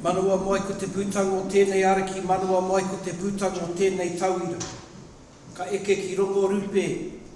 Manawa mai ko te putanga o tēnei araki, manawa mai ko te putanga o tēnei tauira. Ka eke ki rongo rupe,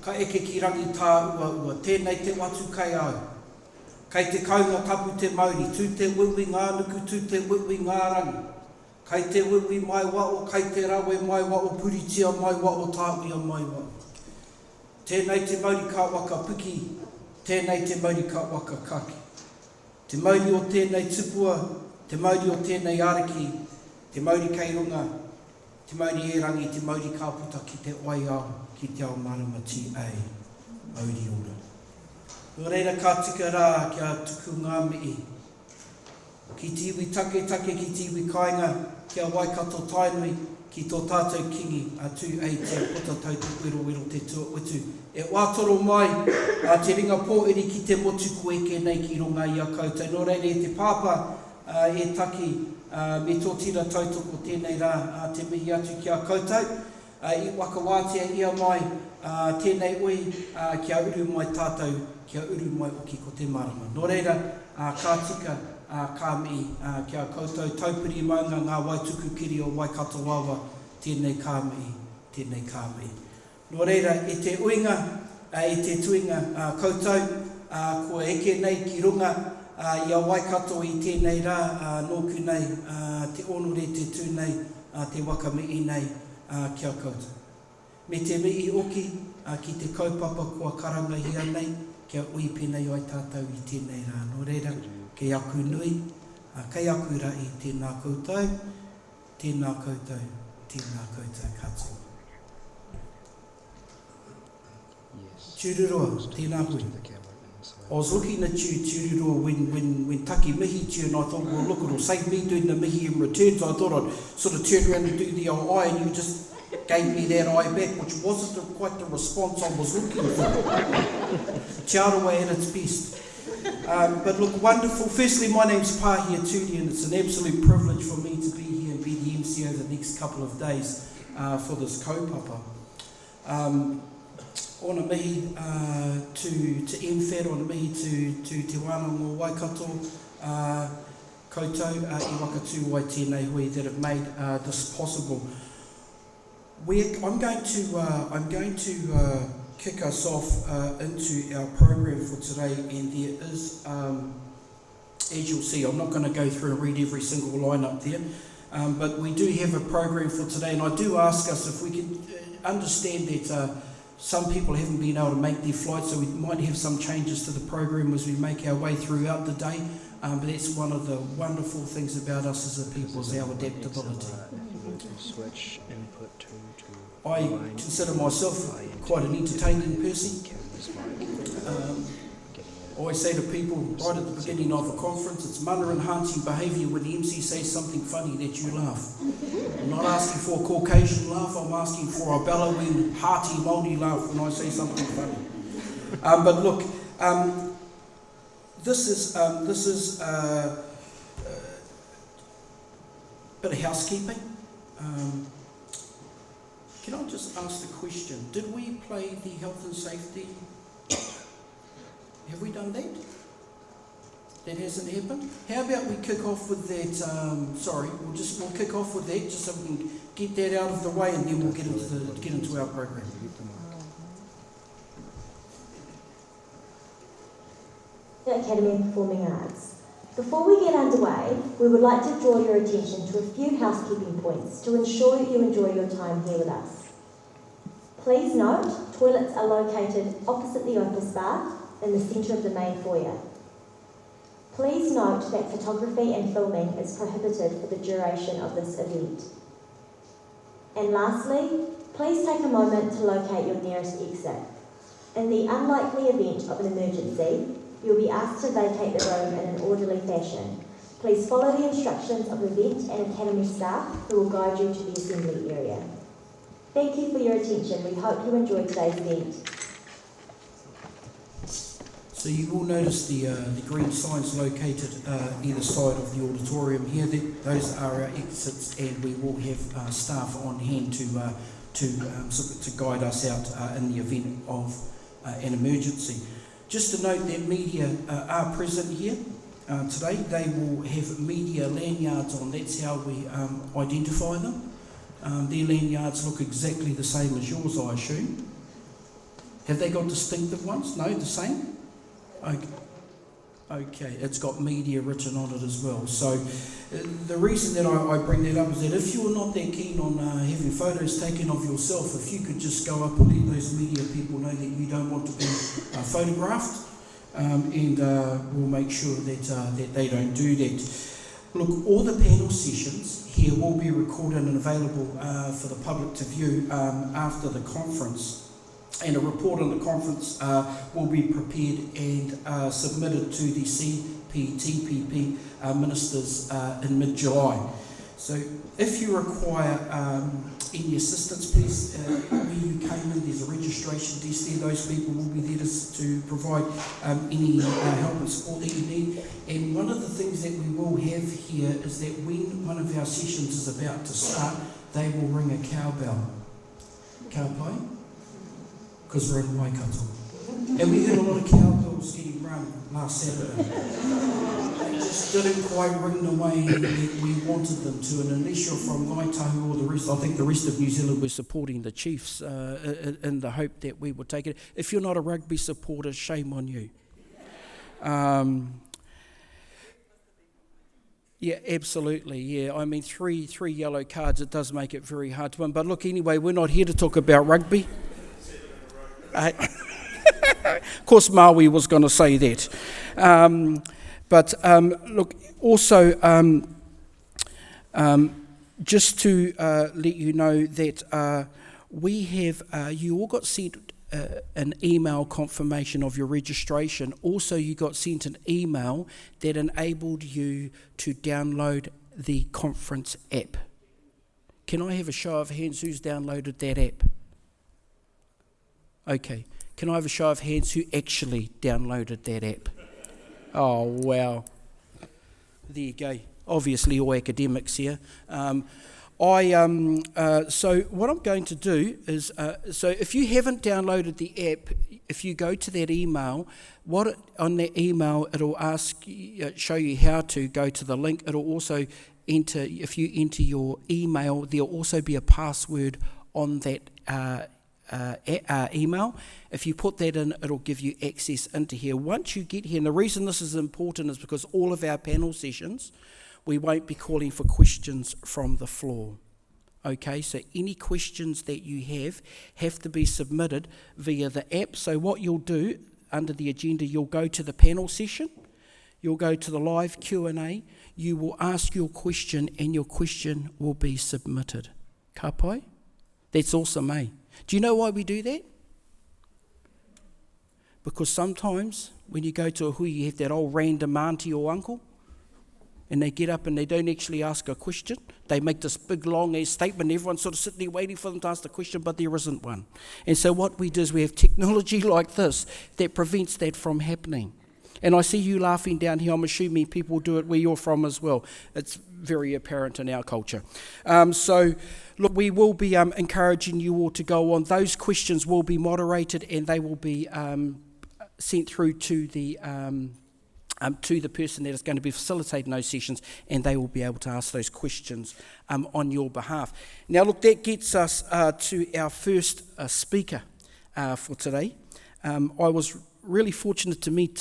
ka eke ki rangi tā ua. Tēnei te watu kai au. Kai te kaunga tapu te mauri, tū te wiwi ngā nuku, tū te wiwi ngā rangi. Kai te wiwi mai wao, kai te rawe mai wao, puritia mai wao, tāwia mai wao. Tēnei te mauri ka waka puki, tēnei te mauri ka waka kake. Te mauri o tēnei tupua, te mauri o tēnei araki, te mauri kei runga, te mauri e rangi, te mauri ka puta ki te wai au, ki te ao marama TA, mauri ora. Nō reira ka tika rā kia tuku ngā mii. Ki te iwi take ki te iwi kāinga, kia Waikato tainui, ki tō tātou kingi, tū ei te puta tau te wero te tua utu. E wātoro mai, te ringa pōiri ki te motu koeke nei ki runga i a koutou. Nō reira e te pāpā, e taki me tō tira tautoko tēnei rā te mihi atu ki a koutou. I wakawātea ia mai tēnei ui kia uru mai tātou, kia uru mai oki ko te marama. Nō reira, ka tika ka mii kia koutou taupiri maunga ngā waituku kiri o Waikato Wawa, tēnei ka mii, tēnei ka mii. Nō reira, e te uinga, e te tuinga koutou, kua eke nei ki runga, ia Waikato i tēnei rā, nōku nei, te onore te tū nei, te waka mii nei, kia koutou. Me te mii oki, ki te kaupapa kua karanga hia nei, kia ui penei ai tātou i tēnei rā. Nō reira, kei aku nui, kei aku rai tēnā koutou, tēnā koutou, tēnā koutou katoa. Tūruroa, tēnā hui. I was looking at you, Tūruroa, when Taki Mihi to you, and I thought, well, look, it'll save me doing the Mihi in return, so I thought I'd sort of turn around and do the old eye, and you just gave me that eye back, which wasn't quite the response I was looking for. Te Arawa at its best. But look, wonderful. Firstly, my name's Pahia Turia, and it's an absolute privilege for me to be here and be the MC over the next couple of days for this kaupapa. Ona mihi to MWHAR, ona mihi to Te Wānanga o Waikato, koutou, I waka tū wai tēnei hui that have made this possible. I'm going to kick us off into our program for today, and there is, as you'll see, I'm not going to go through and read every single line up there, but we do have a program for today, and I do ask us if we can understand that some people haven't been able to make their flight, so we might have some changes to the program as we make our way throughout the day, but that's one of the wonderful things about us as a people, is our adaptability. Switch input to I consider myself quite an entertaining person. I always say to people right at the beginning of a conference, it's mana-enhancing behaviour when the MC says something funny that you laugh. I'm not asking for a Caucasian laugh, I'm asking for a bellowing, hearty Māori laugh when I say something funny. But look, this is a bit of housekeeping. Can I just ask the question, did we play the health and safety? Have we done that? That hasn't happened? How about we kick off with that, we'll kick off with that just so we can get that out of the way, and then we'll get into our program. The Academy of Performing Arts. Before we get underway, we would like to draw your attention to a few housekeeping points to ensure that you enjoy your time here with us. Please note, toilets are located opposite the office bar in the centre of the main foyer. Please note that photography and filming is prohibited for the duration of this event. And lastly, please take a moment to locate your nearest exit. In the unlikely event of an emergency, you'll be asked to vacate the room in an orderly fashion. Please follow the instructions of event and academy staff who will guide you to the assembly area. Thank you for your attention. We hope you enjoyed today's event. So you will notice the green signs located either side of the auditorium here. Those are our exits, and we will have staff on hand to guide us out in the event of an emergency. Just to note that media are present here. today. They will have media lanyards on. That's how we identify them. Their lanyards look exactly the same as yours, I assume. Have they got distinctive ones? No, the same? Okay, it's got media written on it as well. So the reason that I bring that up is that if you're not that keen on having photos taken of yourself, if you could just go up and let those media people know that you don't want to be photographed, and we'll make sure that they don't do that. Look, all the panel sessions here will be recorded and available for the public to view after the conference. And a report on the conference will be prepared and submitted to the CPTPP ministers in mid-July. So if you require any assistance, please, where you came in, there's a registration desk there. Those people will be there to provide any help and support that you need. And one of the things that we will have here is that when one of our sessions is about to start, they will ring a cowbell. Kāhui? Because we're in Waikato. And we heard a lot of cowbells getting rung last Saturday. They just didn't quite ring the way that we wanted them to, and unless you're from Waikato or the rest, I think the rest of New Zealand were supporting the Chiefs in the hope that we would take it. If you're not a rugby supporter, shame on you. Yeah, absolutely, yeah. I mean, three yellow cards, it does make it very hard to win. But look, anyway, we're not here to talk about rugby. Of course, Maui was going to say that. But look, also, just to let you know that we have, you all got sent an email confirmation of your registration. Also, you got sent an email that enabled you to download the conference app. Can I have a show of hands who's downloaded that app? Okay. Can I have a show of hands who actually downloaded that app? Oh, wow. There you go. Obviously, all academics here. So what I'm going to do is, so if you haven't downloaded the app, if you go to that email, on that email, it'll show you how to go to the link. It'll also if you enter your email, there'll also be a password on that email. If you put that in, it'll give you access into here. Once you get here, and the reason this is important is because all of our panel sessions, we won't be calling for questions from the floor. Okay, so any questions that you have to be submitted via the app. So what you'll do under the agenda, you'll go to the panel session, you'll go to the live Q&A, you will ask your question and your question will be submitted. Kāhui? That's awesome, eh? Do you know why we do that? Because sometimes when you go to a hui, you have that old random auntie or uncle, and they get up and they don't actually ask a question. They make this big long ass statement, everyone's sort of sitting there waiting for them to ask the question, but there isn't one. And so what we do is we have technology like this that prevents that from happening. And I see you laughing down here. I'm assuming people do it where you're from as well. It's very apparent in our culture. So, look, we will be encouraging you all to go on. Those questions will be moderated and they will be sent through to the person that is going to be facilitating those sessions, and they will be able to ask those questions on your behalf. Now, look, that gets us to our first speaker for today. I was really fortunate to meet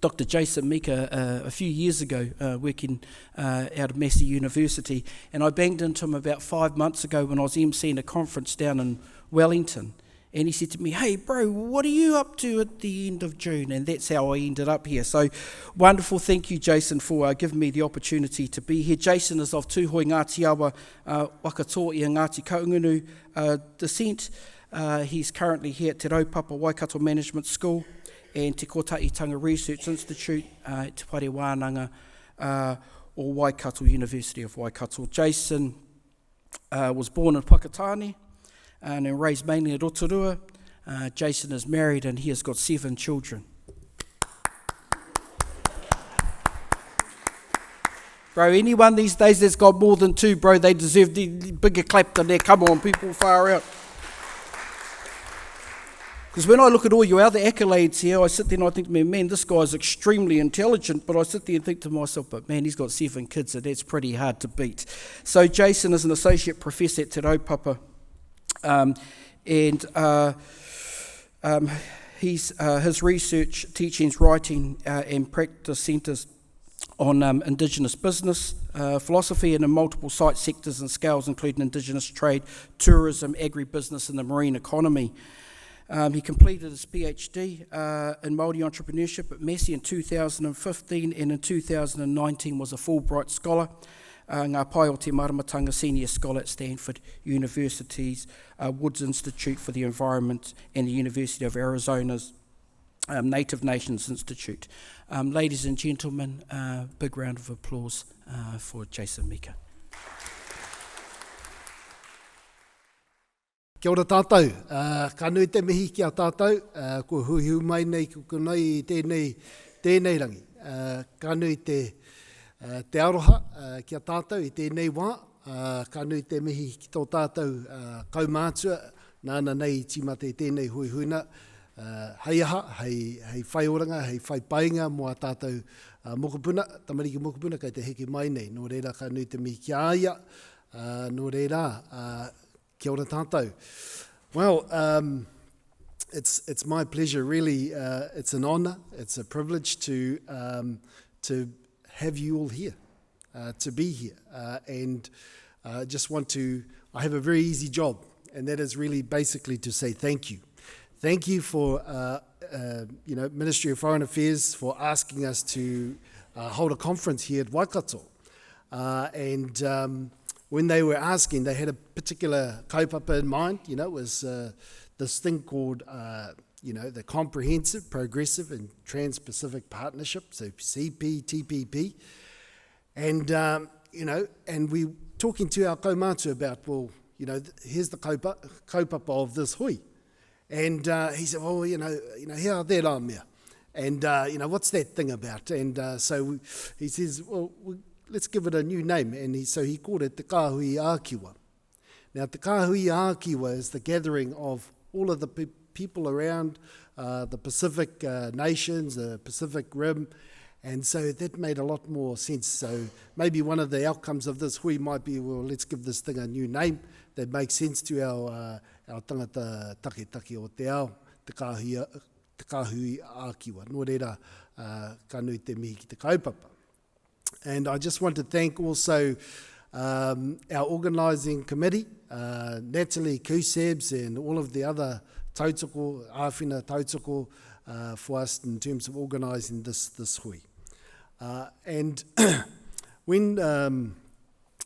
Dr. Jason Mika a few years ago, working out of Massey University, and I banged into him about 5 months ago when I was emceeing a conference down in Wellington, and he said to me, "Hey bro, what are you up to at the end of June?" And that's how I ended up here. So wonderful, thank you Jason for giving me the opportunity to be here. Jason is of Tūhoi Ngāti Awa, Waikato i Ngāti Kaungunu descent. He's currently here at Te Raupapa Waikato Management School and Te Kotahi Research Institute, Te Whare Wānanga, or Waikato University of Waikato. Jason was born in Whakatane and raised mainly at Rotorua. Jason is married and he has got 7 children. Bro, anyone these days that's got more than 2, bro, they deserve the bigger clap than that. Come on, people, far out. Because when I look at all your other accolades here, I sit there and I think, man, this guy's extremely intelligent, but I sit there and think to myself, but man, he's got 7 kids, so that's pretty hard to beat. So Jason is an associate professor at Te Raupapa, his research, teachings, writing and practice centres on Indigenous business, philosophy, and in multiple site sectors and scales, including Indigenous trade, tourism, agribusiness, and the marine economy. He completed his PhD in Māori entrepreneurship at Massey in 2015, and in 2019 was a Fulbright Scholar, Ngā Pai o Te Maramatanga Senior Scholar at Stanford University's Woods Institute for the Environment and the University of Arizona's Native Nations Institute. Ladies and gentlemen, big round of applause for Jason Mika. Kia ora tātou, ka nui te mihi ki a tātou, ko huihu mai nei ko nei i tēnei rangi. Ka nui te aroha ki a tātou i tēnei wā, ka nui te mihi ki tō tātou kaumātua, nāna nei tīmate i tēnei huihuina, hei aha, hei whaioranga, hei whaipainga mo a tātou mokopuna, tamariki mokopuna kai te heke mai nei, nō reira ka nui te mihi ki a aia, nō reira, kia ora tātou. Well, it's my pleasure, really. It's an honour, it's a privilege to have you all here, to be here. And just want to, I have a very easy job, and that is really basically to say thank you. Thank you for, Ministry of Foreign Affairs for asking us to hold a conference here at Waikato. When they were asking, they had a particular kaupapa in mind. It was this thing called, the Comprehensive, Progressive and Trans-Pacific Partnership, so CPTPP. And, and we talking to our kaumātua about, well, here's the kaupapa of this hui. And he said, well, here there are mea. And, what's that thing about? And so he says, well, let's give it a new name. And so he called it Te Kāhui Kiwa. Now, Te Kāhui Kiwa is the gathering of all of the people around the Pacific nations, the Pacific Rim. And so that made a lot more sense. So maybe one of the outcomes of this hui might be, well, let's give this thing a new name that makes sense to our tangata take o te ao, Te Kāhui Kiwa. Nō reira, ka nui te mihi ki te kaupapa. And I just want to thank also our organising committee, Natalie Kusebs and all of the other tautoko, āwhina tautoko, for us in terms of organising this hui. And when,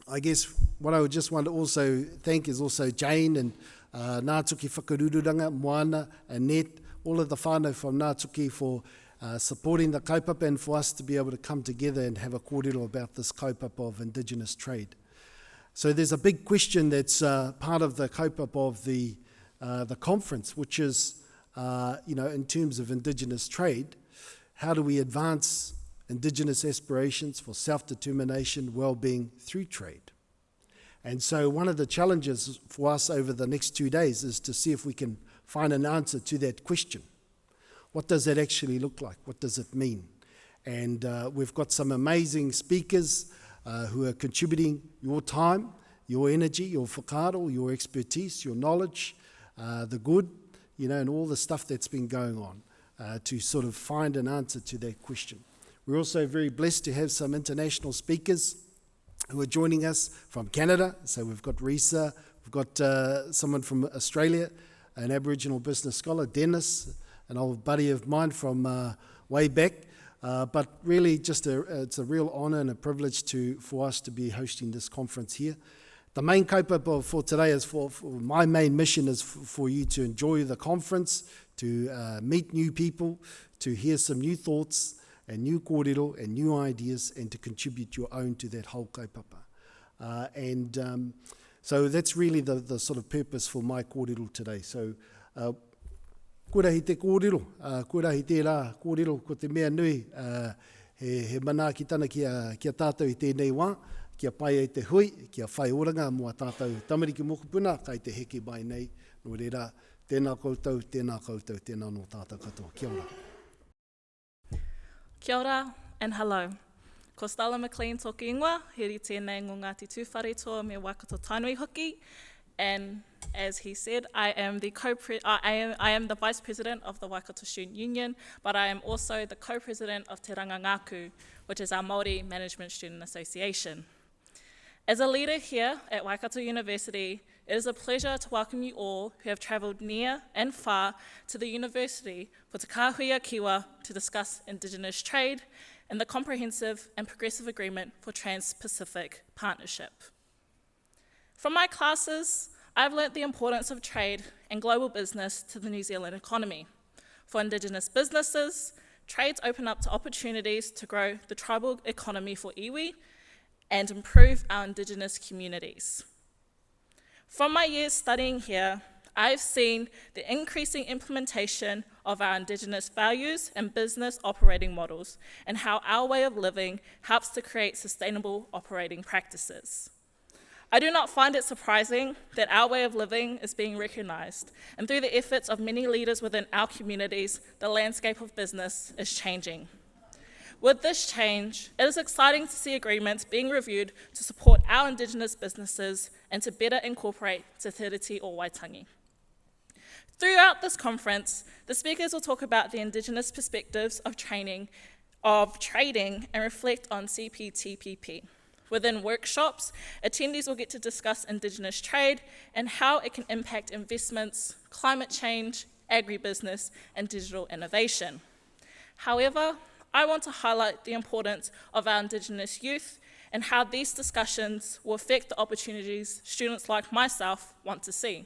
I guess what I would just want to also thank is also Jane and Ngātuki Whakarururanga, Moana, Annette, all of the whānau from Ngātuki for supporting the kaupapa and for us to be able to come together and have a kōrero about this kaupapa of Indigenous trade. So there's a big question that's part of the kaupapa of the conference, which is, in terms of Indigenous trade, how do we advance Indigenous aspirations for self-determination, well-being through trade? And so one of the challenges for us over the next 2 days is to see if we can find an answer to that question. What does that actually look like? What does it mean? And we've got some amazing speakers who are contributing your time, your energy, your whakaaro, your expertise, your knowledge, the good, and all the stuff that's been going on to sort of find an answer to that question. We're also very blessed to have some international speakers who are joining us from Canada. So we've got Risa, we've got someone from Australia, an Aboriginal business scholar, Dennis, an old buddy of mine from way back, but really just it's a real honour and a privilege for us to be hosting this conference here. The main kaupapa for today is for my main mission is for you to enjoy the conference, to meet new people, to hear some new thoughts and new kōrero and new ideas, and to contribute your own to that whole kaupapa. So that's really the sort of purpose for my kōrero today. So kurahi te kōrero, kurahi te rā kōrero ko te mea nui, he mana ki tana ki a tātou i tēnei wā, kia pai e te hui, kia whai oranga mo a tātou tamariki mokopuna, kai te heke mai nei, no reira, Tēnā koutou, tēnā koutou, tēnā no tātou katoa. Kia ora. Kia ora and hello. Ko Stella McLean toki ingoa, heri tēnei ngō Ngāti Tūwhare toa me Waikato Tānui hoki. And as he said, I am the Vice President of the Waikato Student Union, but I am also the Co-President of Te Rangangāku, which is our Māori Management Student Association. As a leader here at Waikato University, it is a pleasure to welcome you all who have travelled near and far to the university for Te Kāhui Kiwa to discuss Indigenous trade and the Comprehensive and Progressive Agreement for Trans-Pacific Partnership. From my classes, I've learnt the importance of trade and global business to the New Zealand economy. For Indigenous businesses, trades open up to opportunities to grow the tribal economy for iwi and improve our Indigenous communities. From my years studying here, I've seen the increasing implementation of our Indigenous values and business operating models and how our way of living helps to create sustainable operating practices. I do not find it surprising that our way of living is being recognised, and through the efforts of many leaders within our communities, the landscape of business is changing. With this change, it is exciting to see agreements being reviewed to support our Indigenous businesses and to better incorporate Te Tiriti o Waitangi. Throughout this conference, the speakers will talk about the Indigenous perspectives of trading and reflect on CPTPP. Within workshops, attendees will get to discuss Indigenous trade and how it can impact investments, climate change, agribusiness, and digital innovation. However, I want to highlight the importance of our Indigenous youth and how these discussions will affect the opportunities students like myself want to see.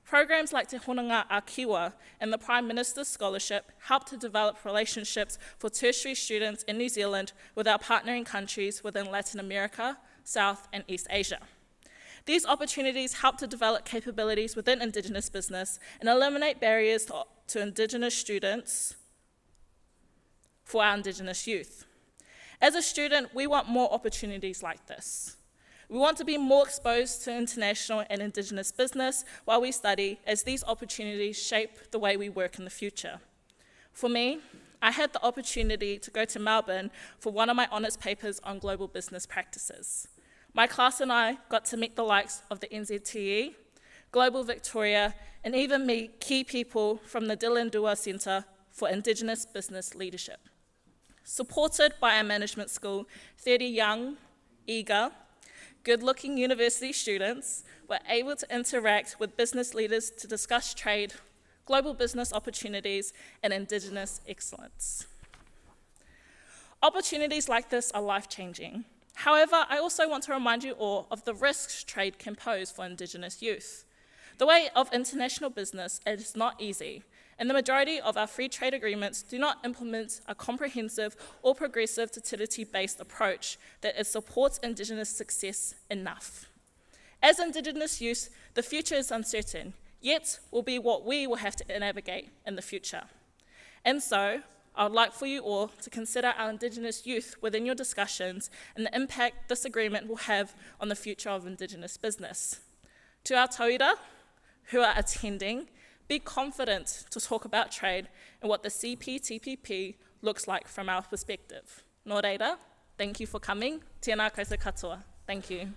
Programs like Te Honanga a Kiwa and the Prime Minister's Scholarship help to develop relationships for tertiary students in New Zealand with our partnering countries within Latin America, South and East Asia. These opportunities help to develop capabilities within Indigenous business and eliminate barriers to Indigenous students for our Indigenous youth. As a student, we want more opportunities like this. We want to be more exposed to international and Indigenous business while we study, as these opportunities shape the way we work in the future. For me, I had the opportunity to go to Melbourne for one of my honours papers on global business practices. My class and I got to meet the likes of the NZTE, Global Victoria, and even meet key people from the Dilindua Centre for Indigenous Business Leadership. Supported by our management school, 30 young, eager, good-looking university students were able to interact with business leaders to discuss trade, global business opportunities, and Indigenous excellence. Opportunities like this are life-changing. However, I also want to remind you all of the risks trade can pose for Indigenous youth. The way of international business is not easy, and the majority of our free trade agreements do not implement a comprehensive or progressive Te Tiriti-based approach that supports Indigenous success enough. As Indigenous youth, the future is uncertain, yet will be what we will have to navigate in the future. And so, I would like for you all to consider our Indigenous youth within your discussions and the impact this agreement will have on the future of Indigenous business. To our tauira who are attending, be confident to talk about trade and what the CPTPP looks like from our perspective. Nō reira, thank you for coming. Tēnā koutou katoa. Thank you.